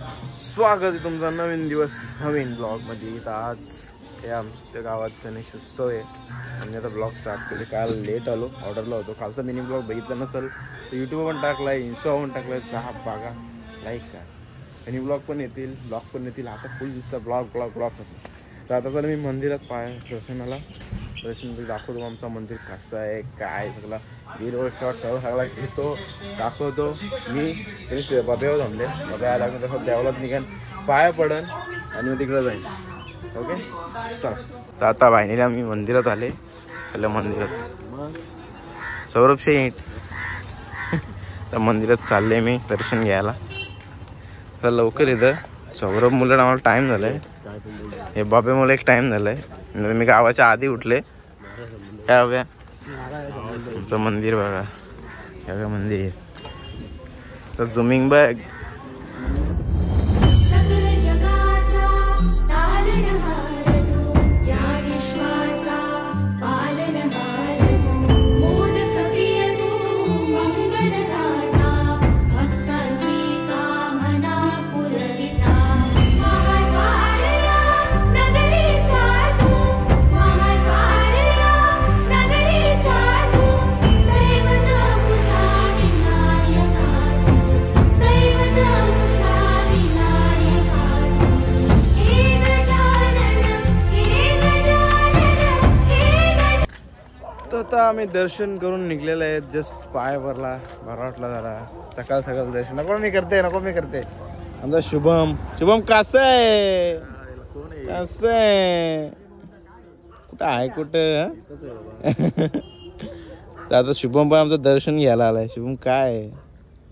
स्वागत आहे तुमचा नवीन दिवस नवीन ब्लॉगमध्ये. तर आज हे आमच्या गावात गणेश उत्सव आहे. आम्ही आता ब्लॉग स्टार्ट केले. काल लेट आलो, ऑर्डरला होतो. कालचा मिनी ब्लॉग बघितला नसेल तर यूट्यूबवर पण टाकला आहे, इंस्टावर पण टाकला आहे. चहा बघा, लाईक करा. मिनी ब्लॉग पण येतील, ब्लॉग पण येतील. आता फुल दिसता ब्लॉग होतो. तर आता जर मी मंदिरात दर्शनाला दाखवतो आमचं मंदिर कसं आहे, काय सगळं व्हिडिओ शॉर्ट सगळा घेतो, दाखवतो. मी तरी बाब्यावर थांबले. बाब्या आला तसं देवलात निघान, पाया पडन आणि मग तिकडं जाईन. ओके चला. तर आता बहिणीला आम्ही मंदिरात आले. त्याला मंदिरात सौरभ शेठ तर मंदिरात चालले मी दर्शन घ्यायला. तर लवकर येतं. सौरभ मुलं आम्हाला टाईम झाला आहे. हे बाब्यामुळे एक टाईम झाला आहे. मी गावाच्या आधी उठले. काय हव्या तुमचं मंदिर बघा, काय मंदिर आहे. तर झुमिंग बॅग आता आम्ही दर्शन करून निघलेले आहेत. जस्ट पाय भरला, बरा वाटला जरा. सकाळ सकाळ दर्शन नको मी करते आमचा शुभम कसं आहे, कसं आहे, कुठं आहे कुठं. तर आता शुभम पण आमचं दर्शन घ्यायला आलाय. शुभम काय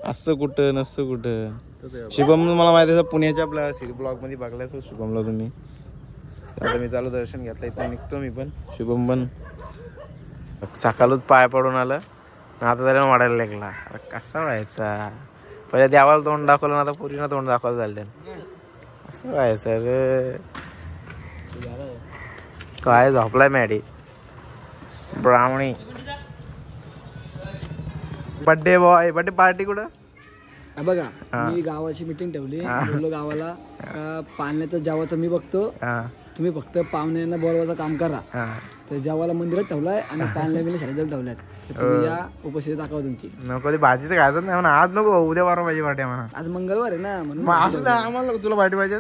असं कुठं नसतं कुठं. शुभम मला माहिती आहे पुण्याच्या आपल्या सिरी ब्लॉग मध्ये बघलाय शुभमला तुम्ही. आता मी चालू दर्शन घेतलं, इथं निघतो मी पण. शुभम पण सकाळच पाय पडून आलं, आता त्याला वाढायला लागला. कसा व्हायचा, पहिले देवाला तोंड दाखवलं ना, आता पुरीनं तोंड दाखवायला झालं. असं व्हायचं रे. काय झोपलाय मॅडी ब्राह्मणी. बर्थडे बॉय, बर्थडे पार्टी कुठं बघा. मी गावाची मीटिंग ठेवली. बोललो गावाला पाण्याचं जेवाचं मी बघतो, तुम्ही फक्त पाहुण्यांना बोलवायचं काम करा. तर जेवायला मंदिरात ठेवलाय आणि पाण्याला शाळेत ठेवल्यात. तुम्ही या उपस्थिती दाखवा तुमची. नको ते भाजीचं खायचं नाही म्हणा. आज नको, उद्या बारा पाहिजे पार्टी आम्हाला. आज मंगळवार आहे ना, म्हणून आम्हाला तुला पार्टी पाहिजे.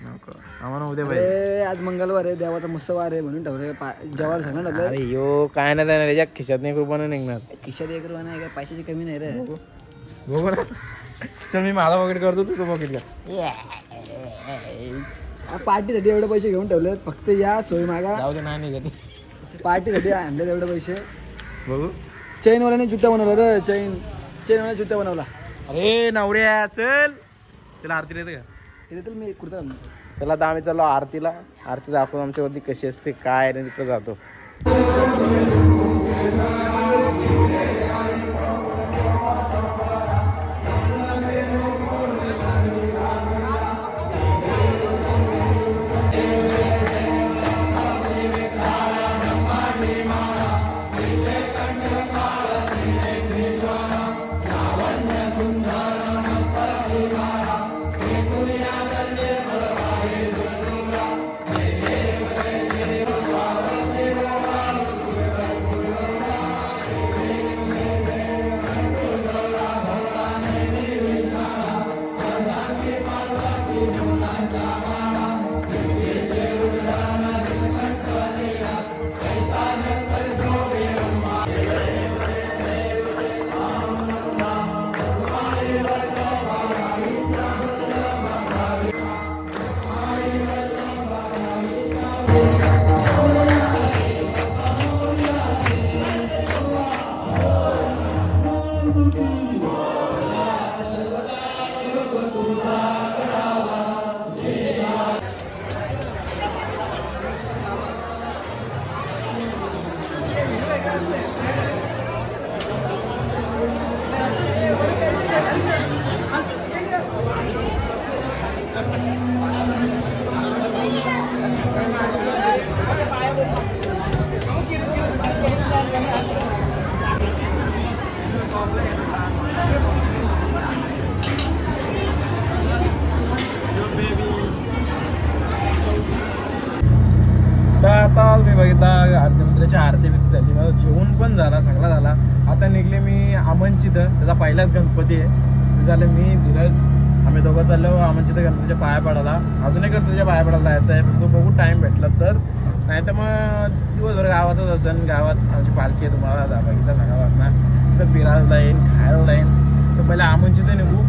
नको आम्हाला उद्या पाहिजे. आज मंगळवार आहे, देवाचा मस्त वार आहे म्हणून ठेवलंय. जेवायला सांगणार ठेवलंय. अरे यो काय नाही त्याच्या खिशात नाही, 1 रुपया निघणार. खिशात 1 रुपया नाही, पैशाची कमी नाही रे. बघू ना. चल मी माझा पॉकेट करतो, तुझं पॉकेट का. पार्टीसाठी एवढे पैसे घेऊन ठेवले. फक्त या सोय मागा. जाऊ दे नाही निघत. पार्टीसाठी आणले तेवढे पैसे. बघू. चैनवाल्याने जुत्ता बनवला रे. चैनवाला जुत्ता बनवला. अरे नवऱ्या चल, त्याला आरती येते का. येते तर मी कुर्ता. चला आता आम्ही चाललो आरतीला. आरती दाखवून आमच्यावरती कशी असते काय नाही, तिकडे जातो. मंदिराची आरती बिरती झाली, माझं जेवण पण झाला, सगळा झाला. आता निघले मी आमनचितं, त्याचा पहिलाच गणपती आहे. ते झालं मी धीरज आम्ही दोघं चाललो आमनचितं गणपतीच्या पाया पडायला. अजूनही गणपतीच्या पाया पडायला जायचं आहे, फक्त बघू टाईम भेटला तर. नाही तर मग दिवसभर गावातच असेल. गावात आमची पालखी आहे, तुम्हाला बघितलं सगळा वाजणार. तर फिरायला जाईन, खायला जाईन. तर पहिले आमनचितं निघू.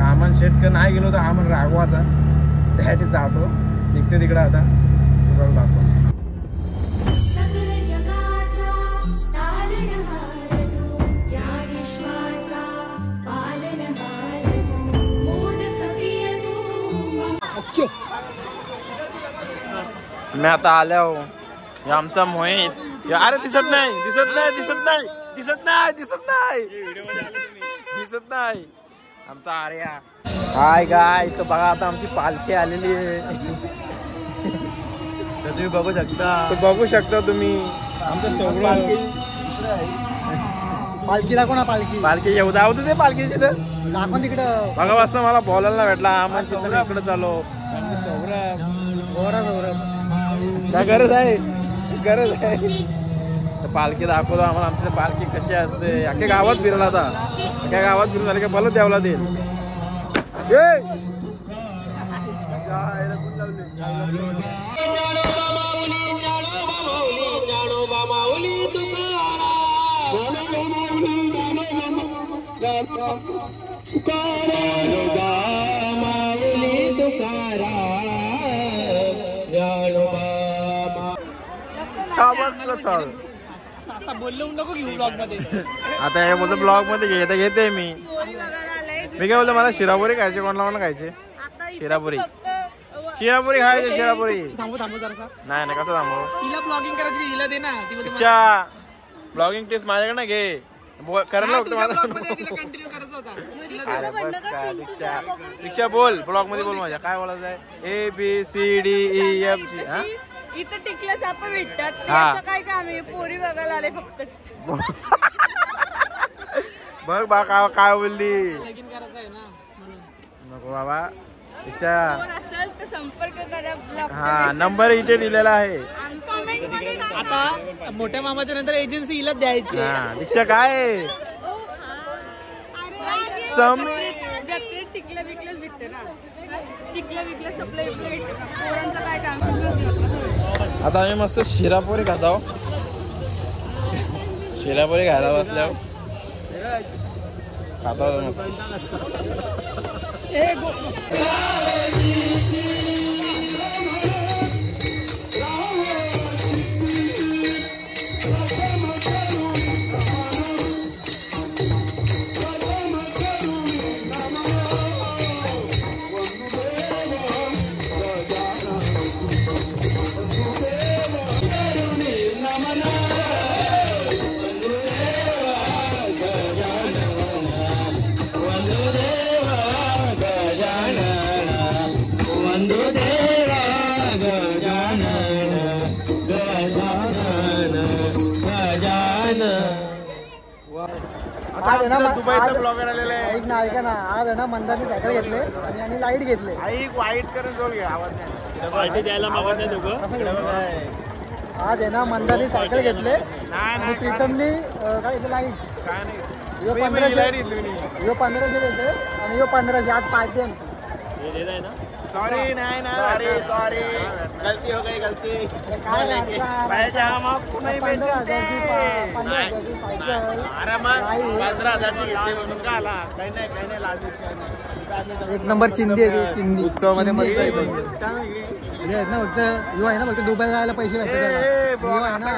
आमन शेटकर नाही गेलो तर आमन रागवाचा, त्यासाठी जातो. निघते तिकडं आता जातो. मी आता आलो. आमचा मोहित. अरे दिसत नाही, दिसत नाही, दिसत नाही, दिसत नाही, दिसत नाही, दिसत नाही. आमचा आर्या. हाय गाय, तो बघा आता आमची पालखी आलेली आहे. तुम्ही बघू शकता, बघू शकता तुम्ही आमचं सगळं. पालखी दाखव ना. पालखी पालखी येऊ जाऊ ते पालखी तिथं दाखव तिकडं. बघा वाजता मला बोलायला भेटला. आम्हाला चित्र इकडे चालू. काय गरज आहे, गरज आहे. पालखी दाखवतो आम्हाला. आमची पालखी कशी असते. अख्ख्या गावात फिरला आता. अख्ख्या गावात फिरून झाले का भलं द्यावला देईल. आता हे बोलतो ब्लॉग मध्ये घेते मी. मी काय बोलतो, मला शिरापुरी खायचे. कोणाला खायचे शिरापुरी? शिरापुरी खायचे, शिरापुरी. थांबू थांबू जरा. नाही नाही, कसं थांबू? तिला ब्लॉगिंग करायची, तिला दे ना. अच्छा, ब्लॉगिंग टिप्स माझ्याकडे घे. करायला बघतो मला. कंटिन्यू करायचा होता. अरे बस काय दीक्षा, दीक्षा बोल ब्लॉग मध्ये बोल. माझ्या काय बोलायचं आहे? ABCDEFG. हा, इथं टिकल्या साप भेटतात. याचं काय काम आहे? पोरी बघायला आले फक्त. बघ बा काय बोलली. लगीन करायचं आहे ना. नको बाबा. दीक्षा असेल तर संपर्क करा. हा, नंबर इथे दिलेला आहे. आता मोठ्या मामाच्या नंतर एजन्सी हिला द्यायची. हा, दीक्षा काय टिकल्या बिकल्याच भेटते ना. टिकल्या बिकल्या चपल्या बिकल्या भेटते ना. पोरांचं काय काम? आता आम्ही मस्त शिरापुरी खात आहोत. शिरापुरी खायला बसल्यावर खात आहोत मस्त. दुबईचा ब्लॉगर आलेला आहे. ऐक ना, ऐका ना. आज आहे ना मंदारने सायकल घेतले आणि लाईट घेतले. ऐक वाईट करून जोड घे. आवाज नाही द्यायला मागत नाही दोघं. आज आहे ना मंदारने सायकल घेतले आणि प्रीतमनी काय घेतलं? लाईट. काय नाही, यो 1500 घेतले आणि यो 1500. आज पार्टी आहे. सॉरी नाही ना, अरे सॉरी, गलती हो गई, गलती. काय नाही, हम आपको नहीं बेचते. अरे मग 15,000ची घेतली म्हणून का आला? काही नाही, काही नाही, लाजून. एक नंबर चिंदी आहे. चिंदी उत्सवामध्ये मजा येते. ना फक्त यो आहे ना, फक्त दुबईला जायला पैसे भेटतात. यो आहे ना,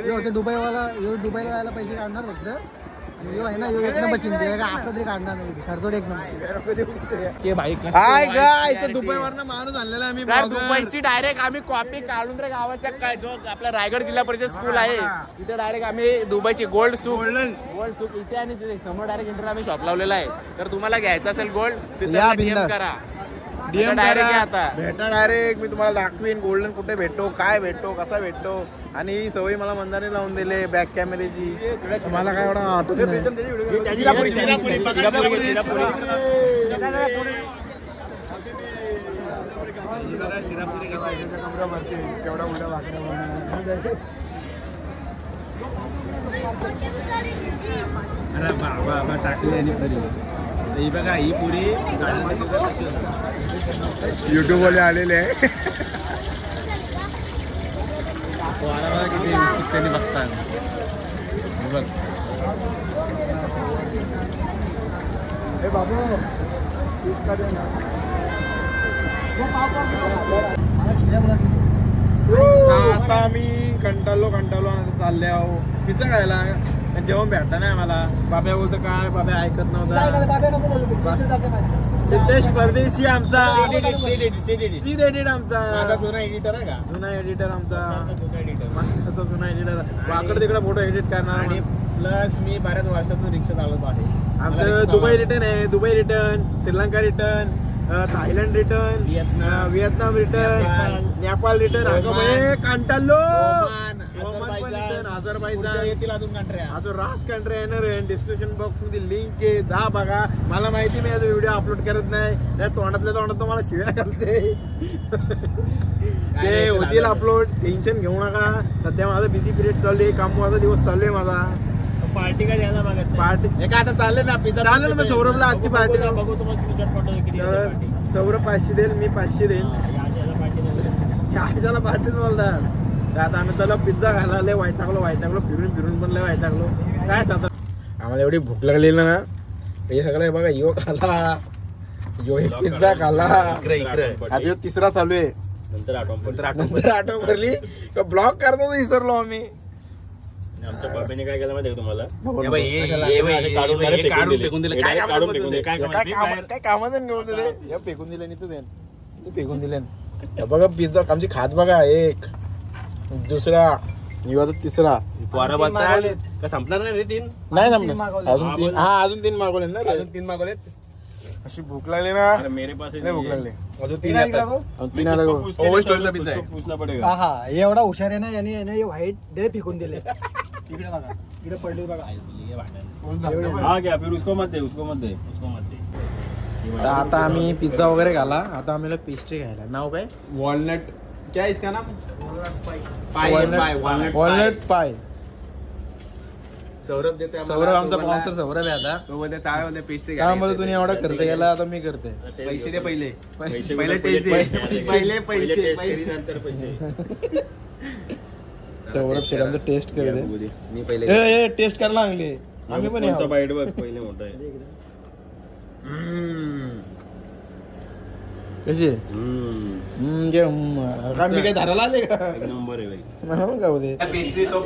यो फक्त दुबईला जायला पैसे काढणार फक्त. यो आहे ना, यो एक नंबर चिंते. असं तरी काढणार नाही. खर्चोड एक नंबर. हाय गाइस, दुबईवरनं माणूस आणलेला आम्ही. दुबईची डायरेक्ट आम्ही कॉपी काढून रे गावाच्या काय जो आपला रायगड जिल्हा परिषद स्कूल आहे तिथे डायरेक्ट आम्ही दुबईची गोल्ड सूप इथे आणि समोर डायरेक्ट इंटर आम्ही शॉप लावलेला आहे. तर तुम्हाला घ्यायचं असेल गोल्ड तिथे डीएम करा. डीएम डायरेक्ट आता भेटा डायरेक्ट. मी तुम्हाला दाखवीन गोल्डन कुठे भेटतो, काय भेटतो, कसा भेटतो. आणि ही सवय मला मंदाने लावून दिले बॅक कॅमेऱ्याची. मला काय एवढा आठवत नाही. केवढा मोठा भाकऱ्या अरे बाबा टाकली आणि खरी ही बघा ही पुरी युट्यूब वाले आलेले आहे. किती त्यांनी बघतात बघ. बाबू आता आम्ही कंटाळलो आणि चालले आहो पिझ्झा खायला. जेवण भेटता नाही मला. बाब्या बोलतो काय, बाब्या ऐकत नव्हता. सिद्धेश परदेशी आमचा एडिट आमचा जुना एडिटर आहे का? जुना एडिटर आमचा जुना एडिटर वाकड तिकडे फोटो एडिट करणार. आणि प्लस मी बऱ्याच वर्षातून रिक्षा चालवतो आहे. आमचं दुबई रिटर्न आहे. Dubai return, Sri Lanka return, Thailand return, Vietnam return, Nepal return, कांटालो येतील अजून कंट्र्या. अजून रास कंट्री येणार आहे. डिस्क्रिप्शन बॉक्स मध्ये लिंक आहे, जा बघा. मला माहिती मी याचा व्हिडिओ अपलोड करत नाही. त्या तोंडातल्या तोंडात मला शिव्या घालते. ते होतील अपलोड, टेन्शन घेऊ नका. सध्या माझा बिझी पिरियड चालू आहे, कामवाचा दिवस चालू आहे माझा. पार्टी काय द्यायला मागत पार्टी काय आता चालले ना पिझ्झा चालेल ना. सौरभला आजची पार्टी बघू तुम्हाला. सौरभ 500 देईल, मी 500 देईल. आशाला पार्टीच बोलतात. आता आम्ही त्याला पिझ्झा खायला लय वैतागलो फिरून पण लय वैतागलो. काय सांगतो, आम्हाला एवढी भूक लागली ना. हे सगळं बघा, यो खाला, यो पिझ्झा खाला. आता तिसरा चालू आहे. नंतर आठवण भरली ब्लॉग करतो विसरलो आम्ही. आमच्या बाबांनी काय केलं माहिती तुम्हाला? काय कामाचं घेऊन दिले, फेकून दिले नाही. तू फेकून दिले बघा. पिझ्झा आमची खात बघा. एक, दुसरा, तिसरा. का संपणार नाही रे? तीन नाही संपणार. अजून तीन मागवले ना. अजून 3 मागवलेत. अशी भूक लागली ना. मेरे पास भूक लागली. अजून 3 येतात. 3 आला. ओव्हर स्टोरीचा पिझ्झा आहे. पूछना पडेगा. हा एवढा हुशार आहे ना. याने व्हाईट डे फेकून दिले. इकडे बघा, इकडे पडली बघा. हा क्या फिर उसको मत दे. आता आम्ही पिझ्झा वगैरे घाला. आता आम्ही पेस्ट्री खायला. नाव काय? वॉलनट. क्या है इसका नाम? वॉलनट पाय. सौरभ देते. सौरभ आमचा स्पॉन्सर सौरभ आहे. आता तो बोलते चाय पेस्ट्री त्यामध्ये तुम्ही एवढा खर्च केला, आता मी करते. पैसे दे पहिले. पहिले टेस्ट दे. पहिले पैसे नंतर पैसे. सौरभ शेडांचं टेस्ट करते. मी पहिले टेस्ट करायला लागले. आम्ही पण यावं. बाईट बघ पहिले मोठा आहे. कशी मी काय धरायला आले का? नंबर आहे भाई. का होते पेस्ट्री. तो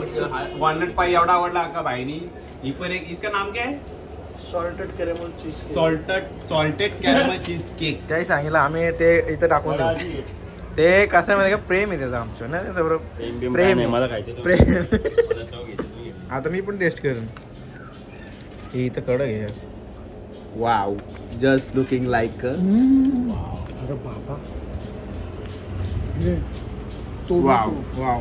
वॉलनट पाई एवढा आवडला का भाईनी. ही पण एक. इसका नाम क्या है? Salted caramel cheese. Salted caramel cheese cake. काही सांगितलं आम्ही. ते इथं टाकून देऊ. ते कसं माहिती का, प्रेम आहे त्याचं आमचं ना. प्रेम मला खायचं. प्रेम. आता मी पण टेस्ट करेन. हे इथं कडक आहे. Wow, just looking like. अरे बाबा. Wow wow.